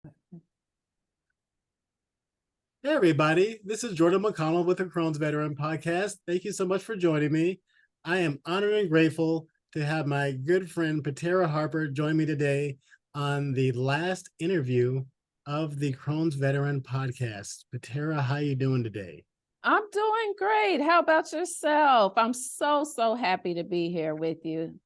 Hey everybody, this is Jordan McConnell with the Crohn's Veteran Podcast. Thank you so much for joining me. I am honored and grateful to have my good friend Patara Harper join me today on the last interview of the Crohn's Veteran Podcast. Patara, how you doing today? I'm doing great. How about yourself? I'm so happy to be here with you.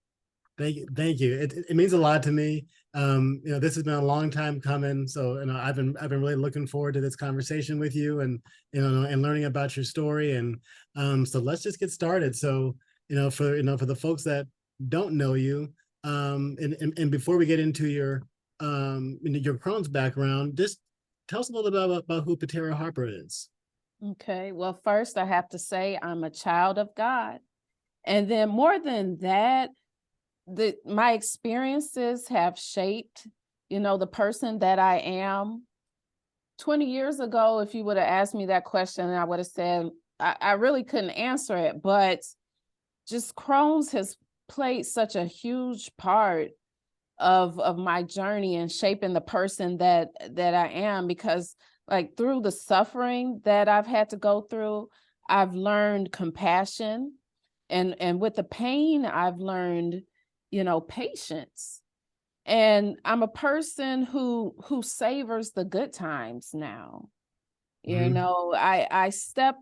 Thank you. It means a lot to me. This has been a long time coming. So, I've been really looking forward to this conversation with you, and and learning about your story. And so let's just get started. So, for the folks that don't know you, and before we get into your Crohn's background, just tell us a little bit about who Patara Harper is. Okay. Well, first I have to say I'm a child of God. And then more than that, my experiences have shaped, the person that I am. 20 years ago, if you would have asked me that question, I would have said I really couldn't answer it. But just Crohn's has played such a huge part of my journey and shaping the person that I am, because like through the suffering that I've had to go through, I've learned compassion, and with the pain I've learned, patience. And I'm a person who savors the good times now. Mhm. I step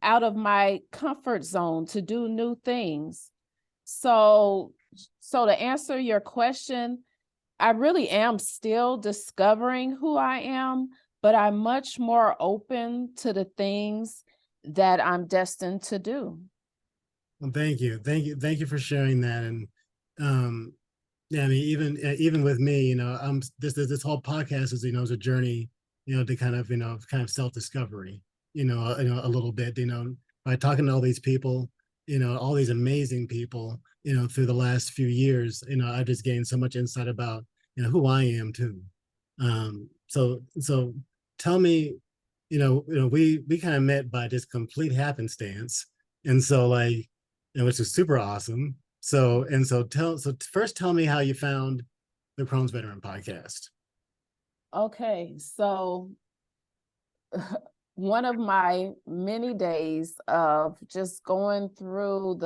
out of my comfort zone to do new things. So to answer your question, I really am still discovering who I am, but I'm much more open to the things that I'm destined to do. Well, thank you for sharing that. And um, yeah, I mean, even with me, this whole podcast is a journey, to kind of self discovery, a little bit, by talking to all these people, all these amazing people, through the last few years, I've just gained so much insight about who I am too. So tell me, we kind of met by just complete happenstance, and so like, which is super awesome. So first tell me how you found the Crohn's Veteran Podcast. Okay, so one of my many days of just going through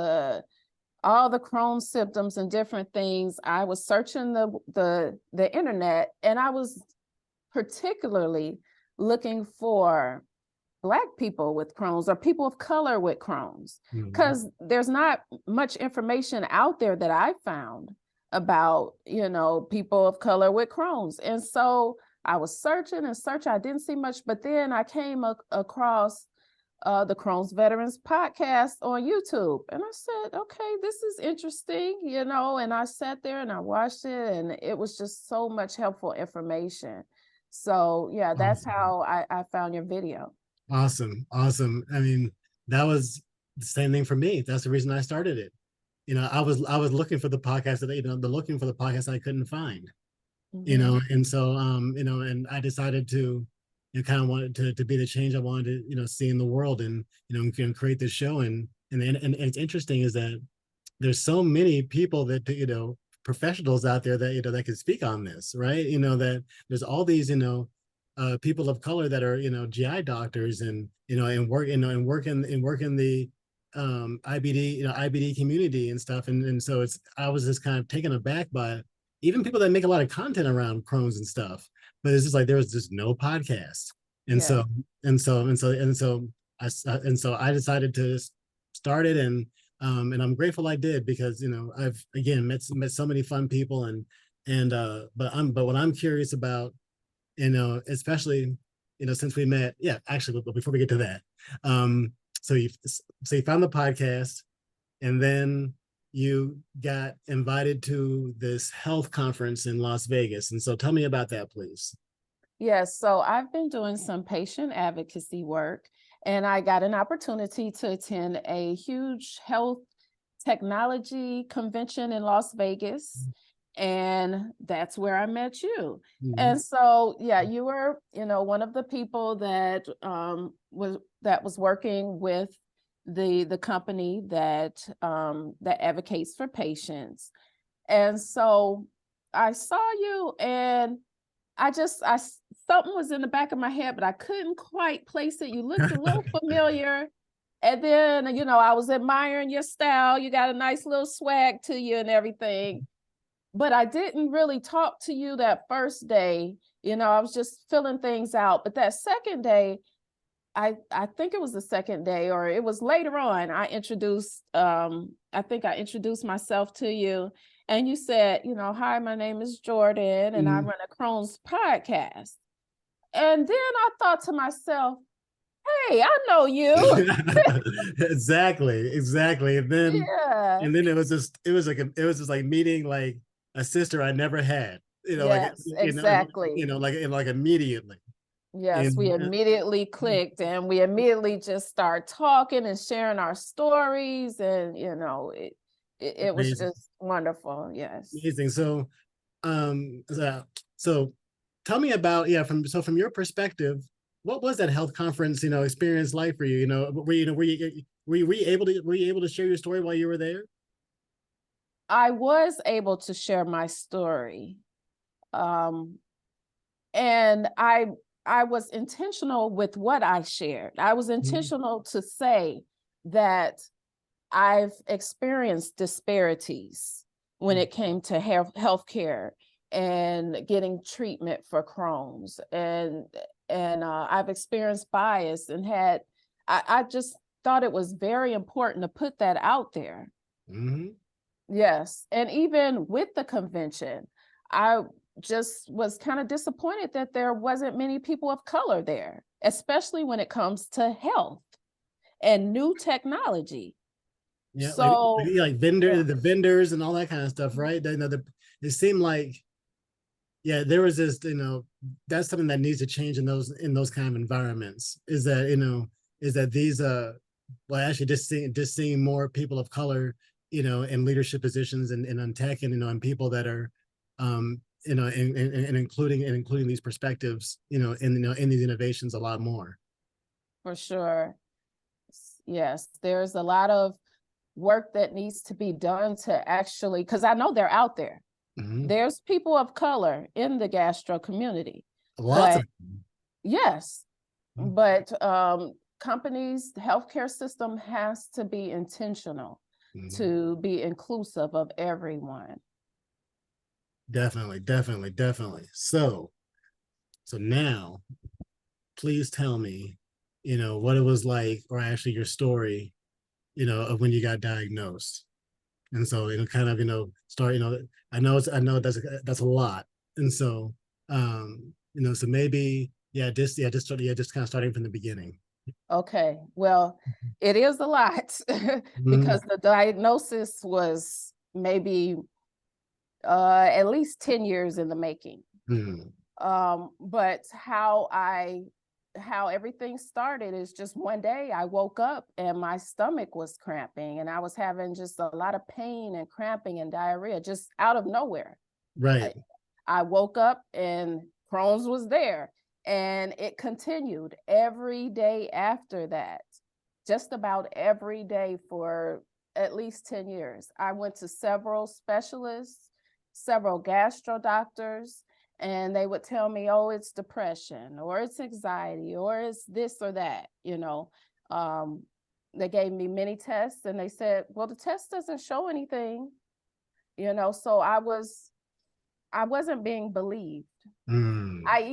all the Crohn symptoms and different things, I was searching the internet, and I was particularly looking for Black people with Crohn's or people of color with Crohn's, Mhm. because there's not much information out there that I found about, people of color with Crohn's. And so I was searching and searching. I didn't see much, but then I came across the Crohn's Veterans Podcast on YouTube. And I said, okay, this is interesting, and I sat there and I watched it, and it was just so much helpful information. So yeah, that's Awesome. how I found your video. Awesome. I mean, that was the same thing for me. That's the reason I started it. I was looking for the podcast that the looking for the podcast I couldn't find. Mhm. And so and I decided to kind of wanted to be the change I wanted to see in the world, and and create this show. And it's interesting is that there's so many people that professionals out there that that can speak on this, right? That there's all these people of color that are GI doctors, and and work in the IBD IBD community and stuff. And so I was just kind of taken aback by even people that make a lot of content around Crohn's and stuff, but it's just like there was just no podcast. And Yeah. so I decided to start it, and I'm grateful I did, because I've again met so many fun people. But what I'm curious about, especially since we met, yeah, actually, but before we get to that, um so you found the podcast, and then you got invited to this health conference in Las Vegas. And so tell me about that, please. Yes. So I've been doing some patient advocacy work, and I got an opportunity to attend a huge health technology convention in Las Vegas. And that's where I met you. Mhm. And so, yeah, you were, one of the people that was working with the company that advocates for patients. And so I saw you, and I something was in the back of my head, but I couldn't quite place it. You looked a little familiar. And then, you know, I was admiring your style. You got a nice little swag to you and everything. But I didn't really talk to you that first day. You know, I was just filling things out. But that second day, I think it was the second day, or it was later on, I think I introduced myself to you. And you said, you know, hi, my name is Jordan, and I run a Crohn's podcast. And then I thought to myself, hey, I know you. Exactly. Yeah. And then it was just like meeting like a sister I never had, you know, like, Yes, exactly. like immediately. Yes, we And immediately clicked, and we immediately just start talking and sharing our stories, and you know, it was amazing, just wonderful. Yes. amazing. So tell me about, yeah, from your perspective, what was that health conference, you know, experience like for you? You know, were you able to share your story while you were there? I was able to share my story. And I was intentional with what I shared. I was intentional to say that I've experienced disparities when it came to healthcare and getting treatment for Crohn's, and I've experienced bias and I just thought it was very important to put that out there. Mm-hmm. Yes, and even with the convention, I just was kind of disappointed that there wasn't many people of color there, especially when it comes to health and new technology. Yeah, So, yeah, the vendors and all that kind of stuff, right? It seemed like, yeah, there was this, you know, that's something that needs to change in those kind of environments. Is that, you know, is that these well, actually just seeing more people of color, you know, in leadership positions and on tech, and you know, and people that are you know, and including these perspectives, you know, in these innovations a lot more. for sure. Yes, there's a lot of work that needs to be done to actually, because I know they're out there. Mm-hmm. There's people of color in the gastro community, Lots but of yes, but companies, the healthcare system has to be intentional mm-hmm. to be inclusive of everyone. Definitely. So now, please tell me, you know, what it was like, or actually your story, you know, of when you got diagnosed. And so, you know, kind of, you know, start, you know, I know that's a lot. And so, you know, so maybe, just kind of starting from the beginning. Okay, well, it is a lot Mm-hmm. because the diagnosis was maybe at least 10 years in the making. Mm-hmm. But how everything started is just one day I woke up and my stomach was cramping, and I was having just a lot of pain and cramping and diarrhea just out of nowhere. Right. I woke up and Crohn's was there, and it continued every day after that, just about every day for at least 10 years. I went to several specialists, several gastro doctors, and they would tell me, oh, it's depression, or it's anxiety, or it's this or that, you know. They gave me many tests, and they said, well, the test doesn't show anything, you know. So I wasn't being believed. Mm. I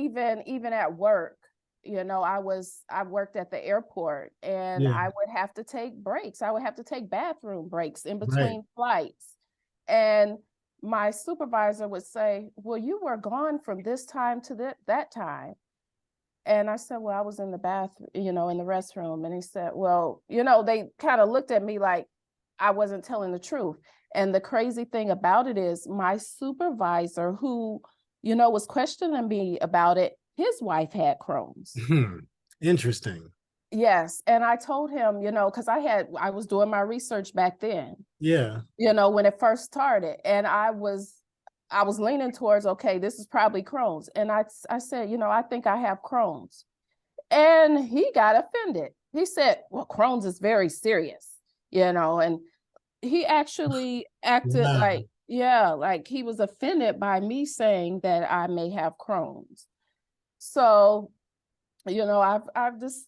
even at work, you know, I worked at the airport, and Yeah. I would have to take breaks. I would have to take bathroom breaks in Right. between flights. And my supervisor would say, well, you were gone from this time to that time. And I said, well, I was in the bathroom, you know, in the restroom. And he said, well, you know, they kind of looked at me like I wasn't telling the truth. And the crazy thing about it is my supervisor, who, you know, was questioning me about it, his wife had Crohn's. Hmm. Interesting. Yes. And I told him, you know, because I was doing my research back then, Yeah. you know, when it first started. And I was leaning towards, okay, this is probably Crohn's. And I said, you know, I think I have Crohn's. And he got offended. He said, well, Crohn's is very serious, you know, and he actually acted Wow. like, yeah, like he was offended by me saying that I may have Crohn's. So, I've just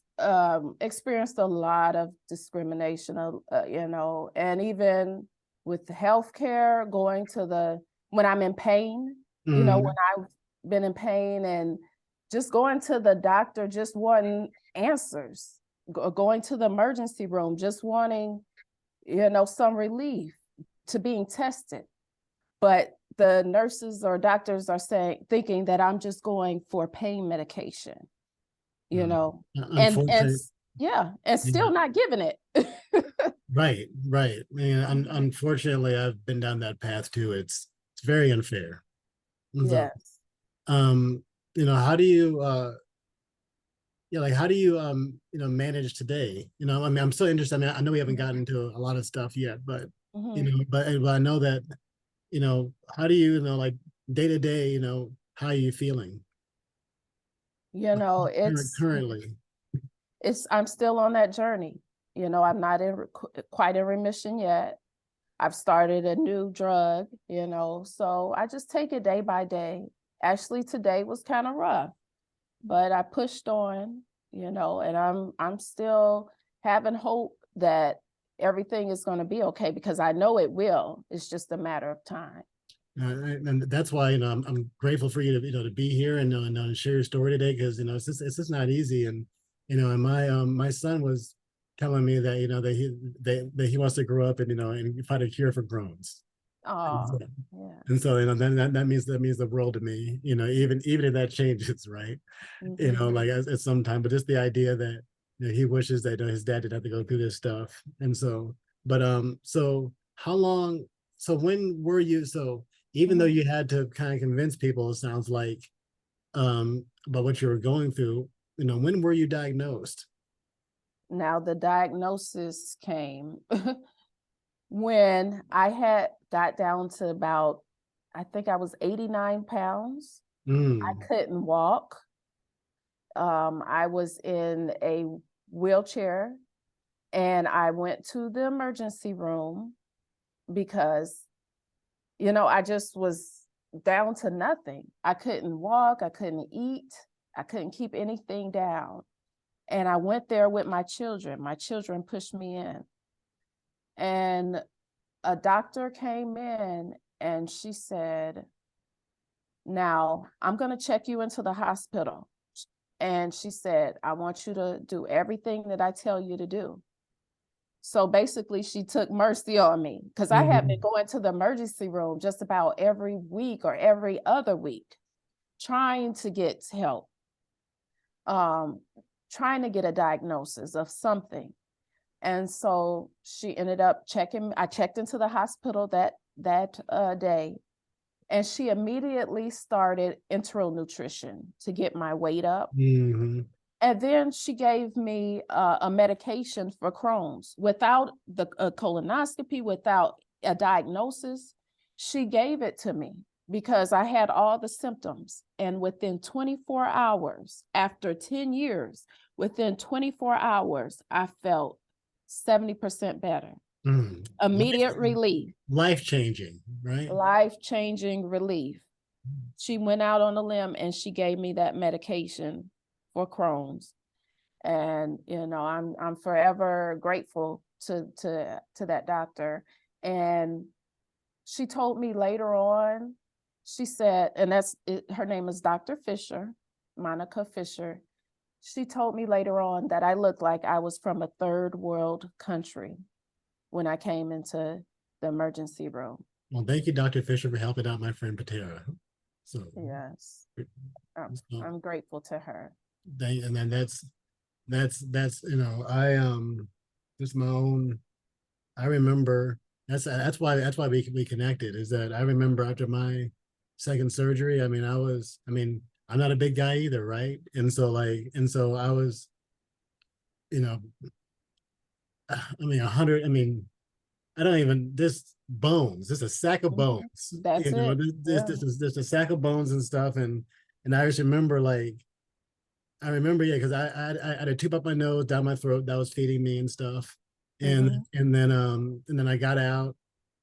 experienced a lot of discrimination, and even with healthcare, when I'm in pain, when Mhm. I've been in pain, and just going to the doctor, just wanting answers, going to the emergency room, just wanting, some relief to being tested. But the nurses or doctors are thinking that I'm just going for pain medication, you Mm. know, and Unfortunately, yeah, and yeah. still not giving it. Right, right. And unfortunately, I've been down that path too. It's very unfair. And so, Yes. um, how do you yeah, like how do you manage today? I mean, I'm so interested. I mean, I know we haven't gotten into a lot of stuff yet, but Mhm. but I know that, how do like day to day, how are you feeling You know, currently? I'm still on that journey. I'm not quite in remission yet. I've started a new drug, so I just take it day by day. Actually, today was kind of rough, but I pushed on, and I'm still having hope that everything is going to be okay, because I know it will. It's just a matter of time. And that's why I'm grateful for you to to be here and share your story today, because it's just not easy. And my son was telling me that that he wants to grow up and find a cure for Crohn's. And so, Oh, yeah. that means the world to me. Even if that changes, right? Hmm. Like at some time. But just the idea that he wishes that his dad didn't have to go through this stuff. And so, but so how long? So when were you? So even though Hmm. you had to kind of convince people, it sounds like, about what you were going through, when were you diagnosed? Now the diagnosis came when I had got down to about, I think I was 89 pounds. I Mm, couldn't walk. I was in a wheelchair, and I went to the emergency room because, I just was down to nothing. I couldn't walk, I couldn't eat, I couldn't keep anything down. And I went there with my children. My children pushed me in. And a doctor came in and she said, "Now I'm going to check you into the hospital." And she said, "I want you to do everything that I tell you to do." So basically, she took mercy on me, because I had been mm, going to the emergency room just about every week or every other week, trying to get help, um, trying to get a diagnosis of something. And so she ended up checking. I checked into the hospital that day, and she immediately started enteral nutrition to get my weight up. mm, And then she gave me a medication for Crohn's without the colonoscopy, without a diagnosis. She gave it to me because I had all the symptoms. And within 24 hours, after 10 years, within 24 hours, I felt 70% better. mm. Immediate relief, Life changing, right? life-changing relief. She went out on a limb and she gave me that medication for Crohn's. And I'm forever grateful to that doctor. And she told me later on, she said, and that's it, her name is Dr. Fisher, Monica Fisher. She told me later on that I looked like I was from a third world country when I came into the emergency room. Well, thank you, Dr. Fisher, for helping out my friend Patara. So, Yes, so I'm grateful to her. and then that's just my own. I remember that's why we connected, is that I remember after my second surgery. I'm not a big guy either, right? And so I was, you know, 100. I don't even this bones. This is a sack of Mhm. bones. That's it. Yeah. This a sack of bones and stuff. And I just remember, yeah, because I had a tube up my nose, down my throat that was feeding me and stuff. And Hmm. and then I got out,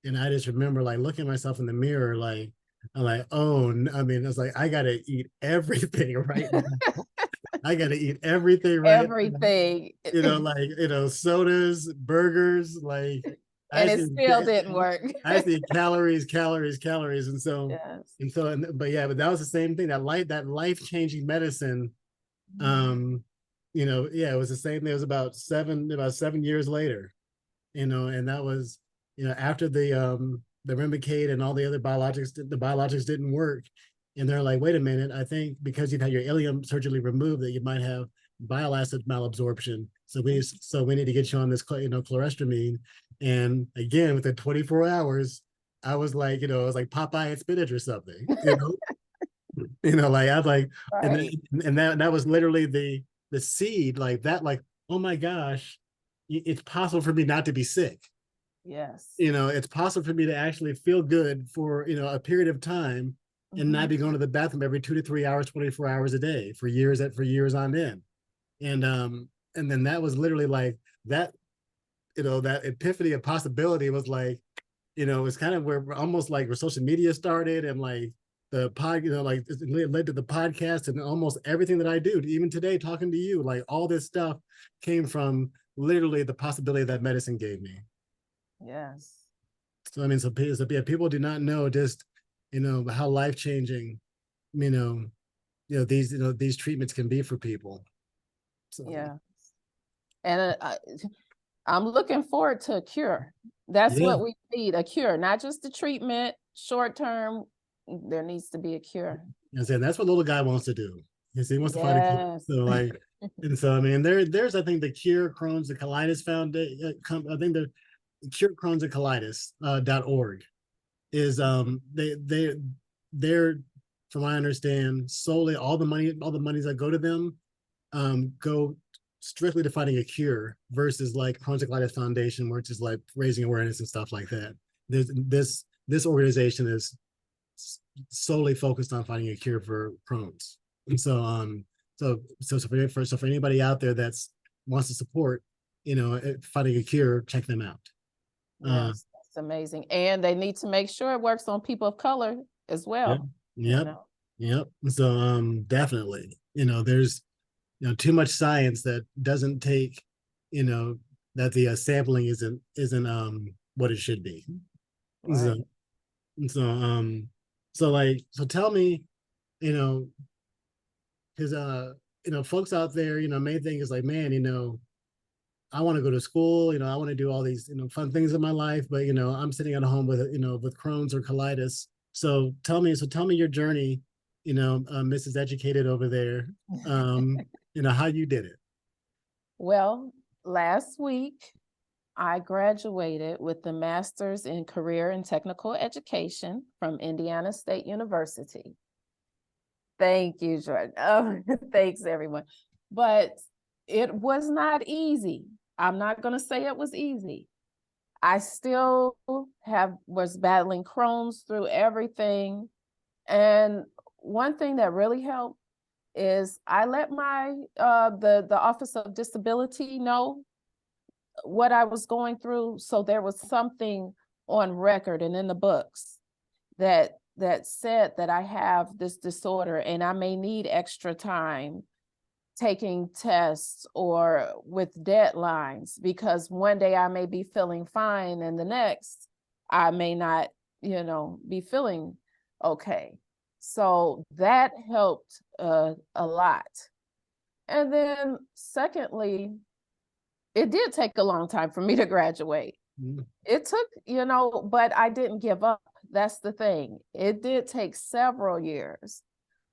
and I just remember like looking at myself in the mirror, like I'm like, oh, I mean, it's like, I got to eat everything right now. I got to eat everything right now. Everything. Like, sodas, burgers, like, I And just it need, still didn't work. I just need calories, calories, calories. Yes. But yeah, but that was the same thing, that life-changing medicine. Mhm. Um, yeah, it was the same thing. It was about 7 years later, and that was, after the Remicade and all the biologics didn't work. And they're like, wait a minute, I think because you've had your ileum surgically removed, that you might have bile acid malabsorption. So we need to get you on this, chlorestramine. And again, within 24 hours, I was like, it was like Popeye and spinach or something, like I was like, and then, Right. and that was literally the seed, like that, like, oh my gosh, it's possible for me not to be sick. Yes. It's possible for me to actually feel good for a period of time, and not Mhm. be going to the bathroom every 2 to 3 hours, 24 hours a day for years on end. And then that was literally like that, that epiphany of possibility was like, it's kind of where almost like where social media started, and like the pod, like it led to the podcast, and almost everything that I do, even today, talking to you, like all this stuff came from literally the possibility that medicine gave me. Yes. So I mean, yeah, people do not know just how life changing, you know these treatments can be for people. So Yeah. And I'm looking forward to a cure. That's yeah, what we need, a cure, not just a treatment, short term. There needs to be a cure. and saying that's what little guy wants to do. He wants to find a cure. Yes. So like, and so I mean, there's I think the Cure Crohn's and Colitis Foundation. I think the Cure Crohn's and Colitis .org is they're, from what I understand, solely all the monies that go to them go strictly to finding a cure, versus like Crohn's and Colitis Foundation, where it's just like raising awareness and stuff like that. This organization is solely focused on finding a cure for Crohn's. And so for anybody out there that's wants to support, finding a cure, check them out. Uh, Yes, that's amazing. And they need to make sure it works on people of color as yep, well, you yep, know. yep. So definitely, there's too much science that doesn't take, you know, that the sampling isn't what it should be. So Right. so tell me, you know, because folks out there, main thing is like, man, I want to go to school, I want to do all these, fun things in my life, but I'm sitting at home with with Crohn's or colitis. So tell me your journey, Mrs. Educated over there, how you did it. Well, last week I graduated with the Master's in Career and Technical Education from Indiana State University. Thank you, Jordan. Oh, thanks, everyone. But it was not easy. I'm not going to say it was easy. I still was battling Crohn's through everything. And one thing that really helped is I let my the Office of Disability know what I was going through, so there was something on record and in the books that said that I have this disorder and I may need extra time taking tests or with deadlines, because one day I may be feeling fine and the next I may not, be feeling okay. So that helped a lot. And then secondly, it did take a long time for me to graduate. Mm. It took, but I didn't give up. That's the thing. It did take several years,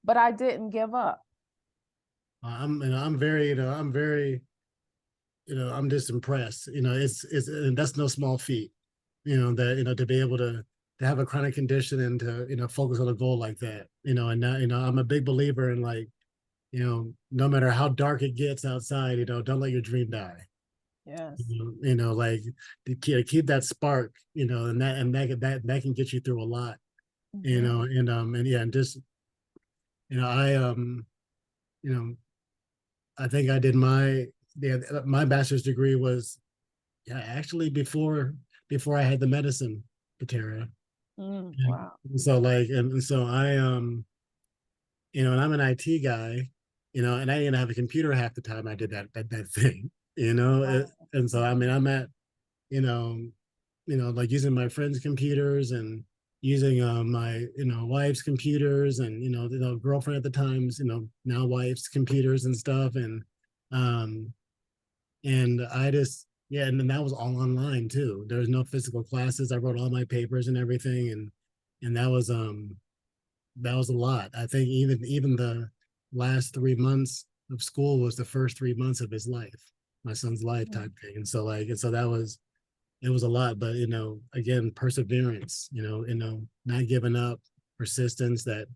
but I didn't give up. I'm very, I'm just impressed. It's and that's no small feat. That to be able to have a chronic condition and to focus on a goal like that. And now I'm a big believer in, like, no matter how dark it gets outside, don't let your dream die. Yes. Like, to keep that spark, and that can get you through a lot. Mhm. And yeah, and just I you know I think I did my bachelor's degree was, yeah, actually before I had the medicine, Patara. Wow. So like, and so I, and I'm an IT guy, and I didn't have a computer half the time I did that thing, and so I mean, I'm at, you know, like using my friends' computers and using my wife's computers and girlfriend at the times now wife's computers and stuff um and I just yeah and then that was all online too. There was no physical classes. I wrote all my papers and everything, and that was a lot. I think even the last 3 months of school was the first 3 months of his life, my son's life type thing. And so like, and so that was it was a lot, but again, perseverance, not giving up, persistence, that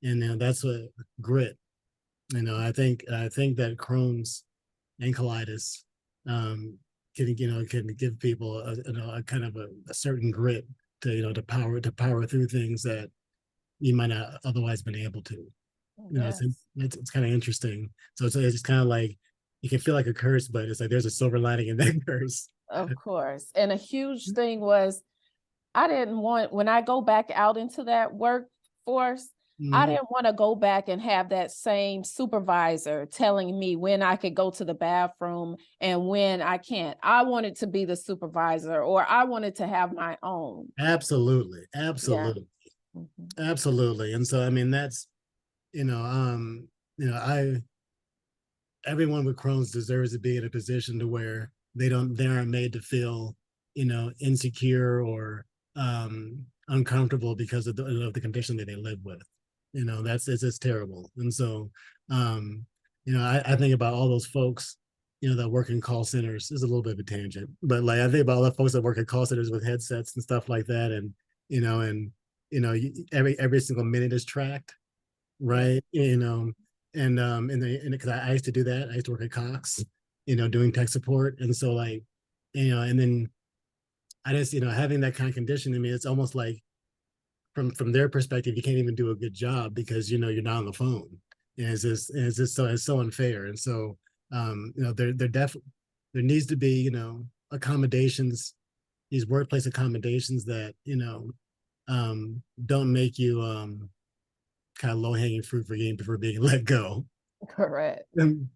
and that's what grit. I think that Crohn's and colitis can give people a kind of a certain grit to to power through things that you might not otherwise been able to. It's Yes, it's kind of interesting. So it's just kind of like you can feel like a curse, but it's like there's a silver lining in that curse. of course. And a huge thing was I didn't want, when I go back out into that workforce, I Mhm. didn't want to go back and have that same supervisor telling me when I could go to the bathroom and when I can't. I wanted to be the supervisor, or I wanted to have my own. Absolutely, Yeah. absolutely, Mhm. absolutely. And so I mean that's I everyone with Crohn's deserves to be in a position to where they aren't made to feel insecure or uncomfortable because of the condition that they live with. That's it's just terrible. And so I think about all those folks that work in call centers. Is a little bit of a tangent, but like I think about all the folks that work at call centers with headsets and stuff like that, and every single minute is tracked, Yeah. right? And because I used to do that. I used to work at Cox, doing tech support. And so like, and then I just, having that kind of condition, I mean, it's almost like from their perspective, you can't even do a good job because you're not on the phone. And it's just so it's so unfair. And so there definitely there needs to be, accommodations, these workplace accommodations that, don't make you kind of low hanging fruit for being let go. Correct. And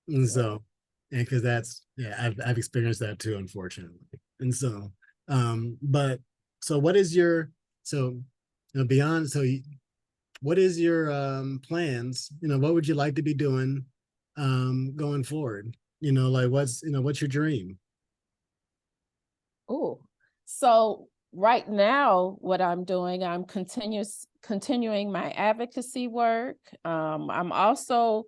Yeah. so, and because that's yeah, I've experienced that too, unfortunately. And so, but so what is your so beyond what is your plans? What would you like to be doing going forward? Like what's your dream? Oh, so right now, what I'm doing, I'm continuing my advocacy work. I'm also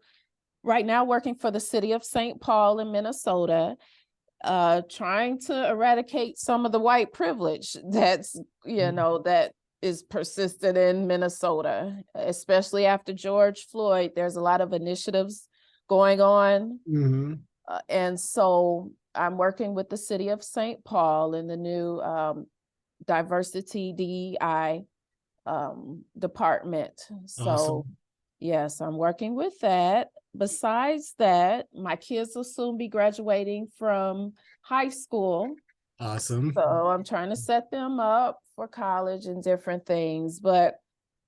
right now working for the city of St. Paul in Minnesota, trying to eradicate some of the white privilege that is persistent in Minnesota, especially after George Floyd. There's a lot of initiatives going on, Mm-hmm. and so I'm working with the city of St. Paul in the new diversity DEI department. So Awesome. yes, I'm working with that. Besides that, my kids will soon be graduating from high school. Awesome. So I'm trying to set them up for college and different things. But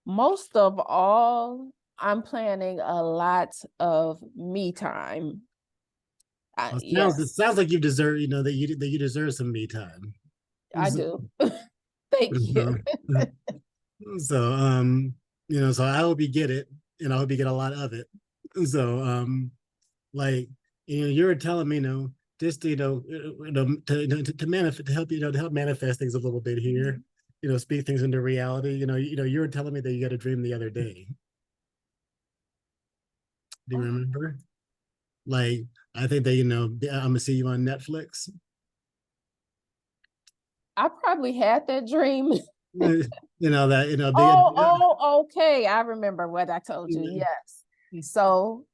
most of all, I'm planning a lot of me time. Well, it Yes, sounds like you deserve, that you deserve some me time. I do. Thank you. So, so so I hope you get it, and I hope you get a lot of it. So like you were telling me, just to manifest, to help to help manifest things a little bit here, speak things into reality. You were telling me that you got a dream the other day. Do you Oh, remember? Like I think that I'm gonna see you on Netflix. I probably had that dream. That big. Oh, okay. I remember what I told you. Yes. So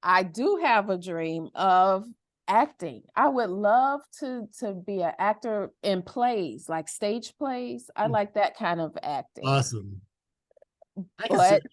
I do have a dream of acting. I would love to be an actor in plays, like stage plays. I like that kind of acting. Awesome. I can see. But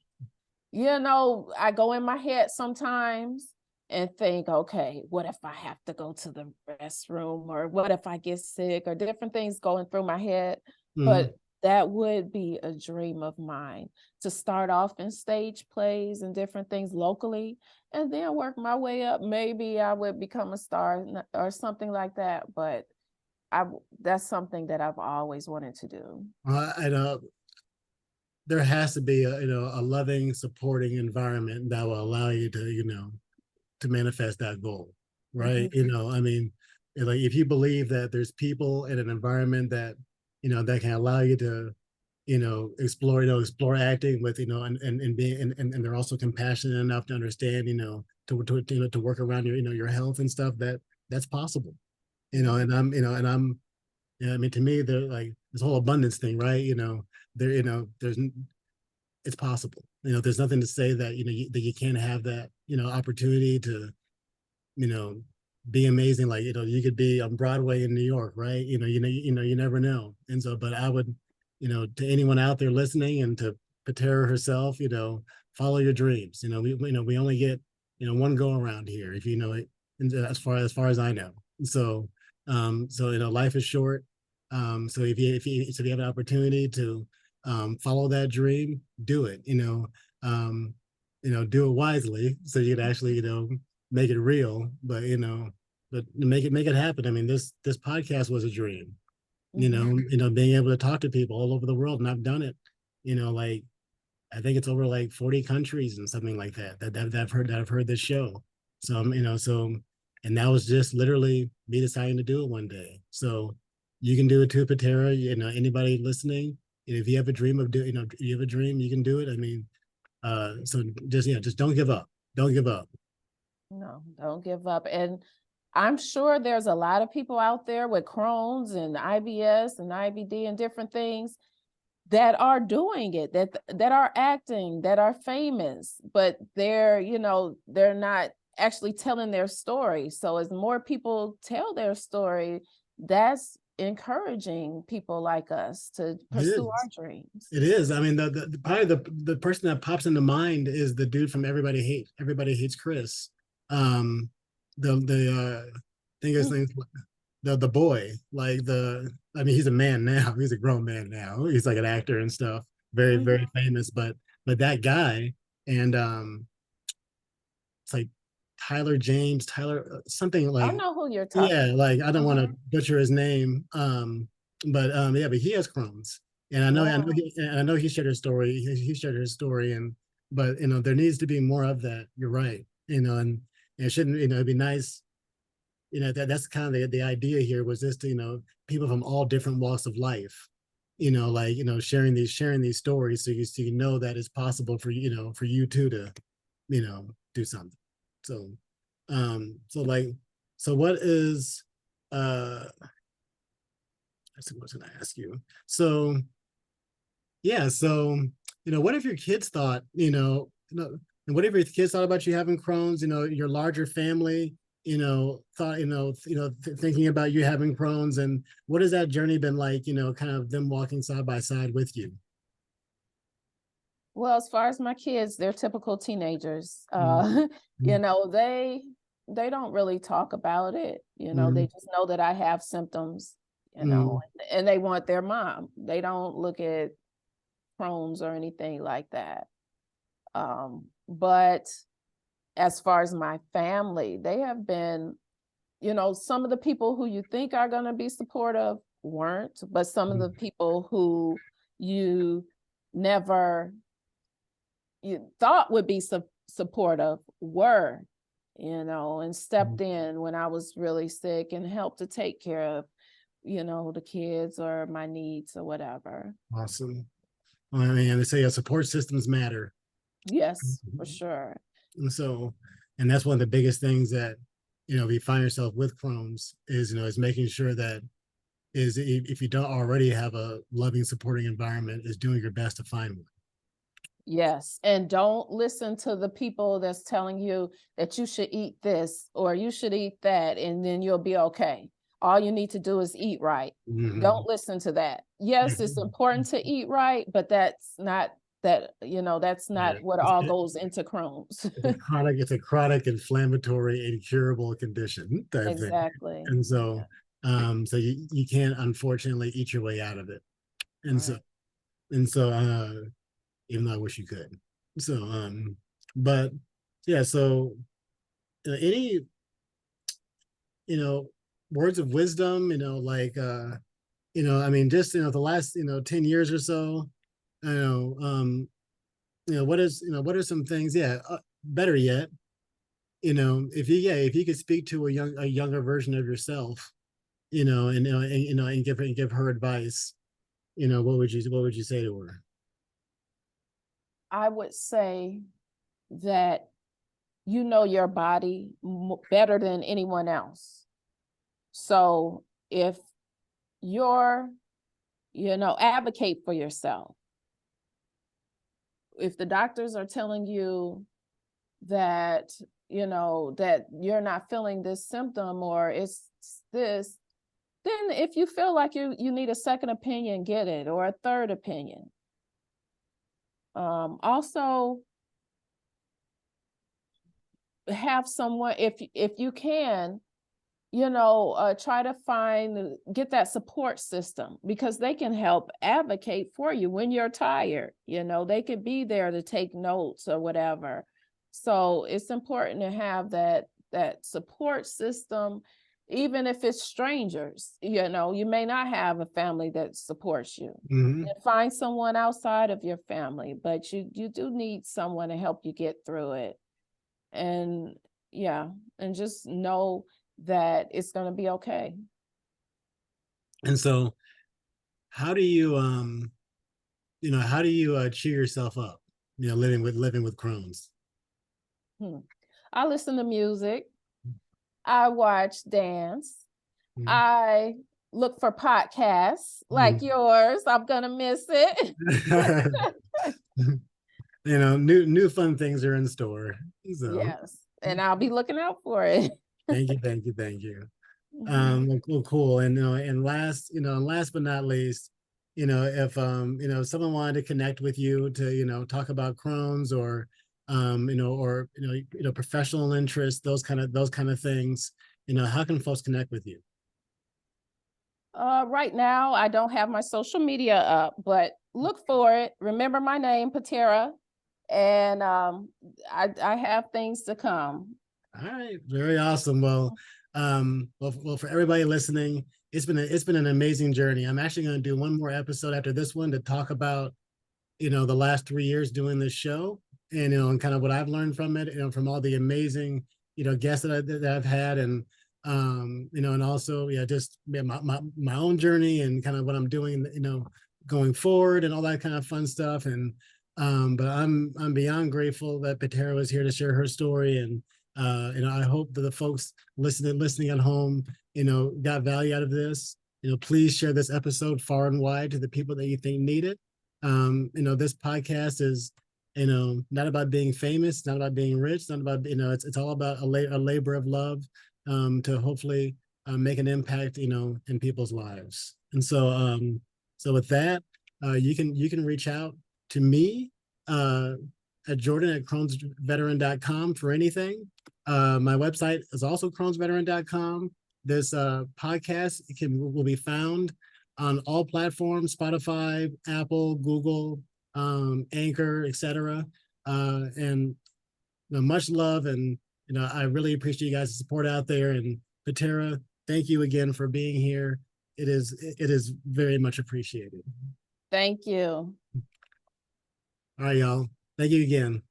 I go in my head sometimes and think, okay, what if I have to go to the restroom, or what if I get sick, or different things going through my head. Mhm. But That would be a dream of mine, to start off in stage plays and different things locally, and then work my way up. Maybe I would become a star or something like that, but that's something that I've always wanted to do. I know there has to be a loving, supporting environment that will allow you to to manifest that goal, right? Mhm. I mean, like if you believe that there's people in an environment that that can allow you to explore acting with and being and they're also compassionate enough to understand to work around your health and stuff, that's possible. Yeah. And I'm I mean, to me, they're like this whole abundance thing, right? There there's it's possible. There's nothing to say that that you can't have that opportunity to you know be amazing. Like you could be on Broadway in New York, right? You never know. And so, but I would to anyone out there listening, and to Patara herself, follow your dreams. We only get one go around here, if you know it, and as far as I know. So life is short. So if you have an opportunity to follow that dream, do it. Do it wisely so you can actually make it real. But make it happen. I mean, this podcast was a dream. Mhm. Being able to talk to people all over the world, and I've done it. Like I think it's over like 40 countries and something like that I've heard this show. So and that was just literally me deciding to do it one day. So you can do it too, Patara. Anybody listening, if you have a dream of you have a dream, you can do it. I mean, so just don't give up. Don't give up. No, don't give up. And I'm sure there's a lot of people out there with Crohn's and IBS and IBD and different things that are doing it, that are acting, that are famous, but they're not actually telling their story. So as more people tell their story, that's encouraging people like us to It pursue our is. dreams. It is. I mean, probably the person that pops into mind is the dude from Everybody Hates Chris. The I think his Mm, name's the boy. I mean, he's a man now. He's a grown man now. He's like an actor and stuff. Very, mhm. very famous. But that guy, and it's like Tyler something I like, know who you're talking yeah, like I don't want to about. butcher his name. But he has Crohn's. And Wow. I know he shared his story. He shared his story, and but there needs to be more of that. You're right. And it shouldn't. It'd be nice. That's kind of the idea here, was just to, people from all different walks of life. Like sharing these stories, so you know that it's possible for for you too to do something. So like, so what is I was going to ask you. So yeah, so what if your kids thought, and what if your kids thought about you having Crohn's, your larger family, thought, thinking about you having Crohn's, and what has that journey been like, kind of them walking side by side with you? Well, as far as my kids, they're typical teenagers. Mm-hmm. They don't really talk about it. Mm-hmm. They just know that I have symptoms, Mm-hmm. and they want their mom. They don't look at Crohn's or anything like that. But as far as my family, they have been, some of the people who you think are going to be supportive weren't, but some of the people who you never you thought would be supportive were, and stepped in when I was really sick and helped to take care of, the kids or my needs or whatever. Awesome. Well, I mean, they say support systems matter. Yes, for sure. And so, and that's one of the biggest things that, if you find yourself with Crohn's, is making sure that if you don't already have a loving, supporting environment, is doing your best to find one. Yes. And don't listen to the people that's telling you that you should eat this or you should eat that, and then you'll be okay. All you need to do is eat right. Mm-hmm. Don't listen to that. Yes, it's important to eat right, but that's Yeah. not what all goes into Crohn's. It's a chronic inflammatory incurable condition type thing. Exactly. And Yeah. so you can't unfortunately eat your way out of it. And so Right. And so even though I wish you could. So but yeah, so any, words of wisdom, I mean, just, the last, 10 years or so, I know, what are some things, better yet, if you could speak to a younger version of yourself, and give her advice, what would you say to her? I would say that you know your body better than anyone else. So if you're, advocate for yourself. If the doctors are telling you that, that you're not feeling this symptom or it's this, then if you feel like you need a second opinion, get it, or a third opinion. Also have someone, if you can, try to get that support system, because they can help advocate for you when you're tired. They could be there to take notes or whatever. So it's important to have that support system, even if it's strangers. You may not have a family that supports you. Mm-hmm. And find someone outside of your family, but you do need someone to help you get through it. And and just know that it's going to be okay. And so how do you cheer yourself up, living with Crohn's? I listen to music. I watch dance. Mm-hmm. I look for podcasts like yours. I'm going to miss it. New fun things are in store. So Yes. And I'll be looking out for it. thank you. Well, cool. And last but not least, if someone wanted to connect with you to, talk about Crohn's or professional interest, those kind of things, how can folks connect with you? Right now, I don't have my social media up, but look for it. Remember my name, Patara, and I have things to come. All right, very awesome. Well, for everybody listening, it's been an amazing journey. I'm actually going to do one more episode after this one to talk about, the last 3 years doing this show, and kind of what I've learned from it, from all the amazing, guests that I've had, and and also, just my own journey and kind of what I'm doing, going forward and all that kind of fun stuff. And but I'm beyond grateful that Patara was here to share her story. And I hope that the folks listening at home, got value out of this. Please share this episode far and wide to the people that you think need it. This podcast is, not about being famous, not about being rich, not about, it's all about a labor of love, to hopefully make an impact, in people's lives. And so with that, you can reach out to me at Jordan at crohnsveteran.com for anything. My website is also crohnsveteran.com. This podcast will be found on all platforms: Spotify, Apple, Google, Anchor, etc. And much love, and I really appreciate you guys' support out there. And Patara, thank you again for being here. It is very much appreciated. Thank you. All right, y'all. Thank you again.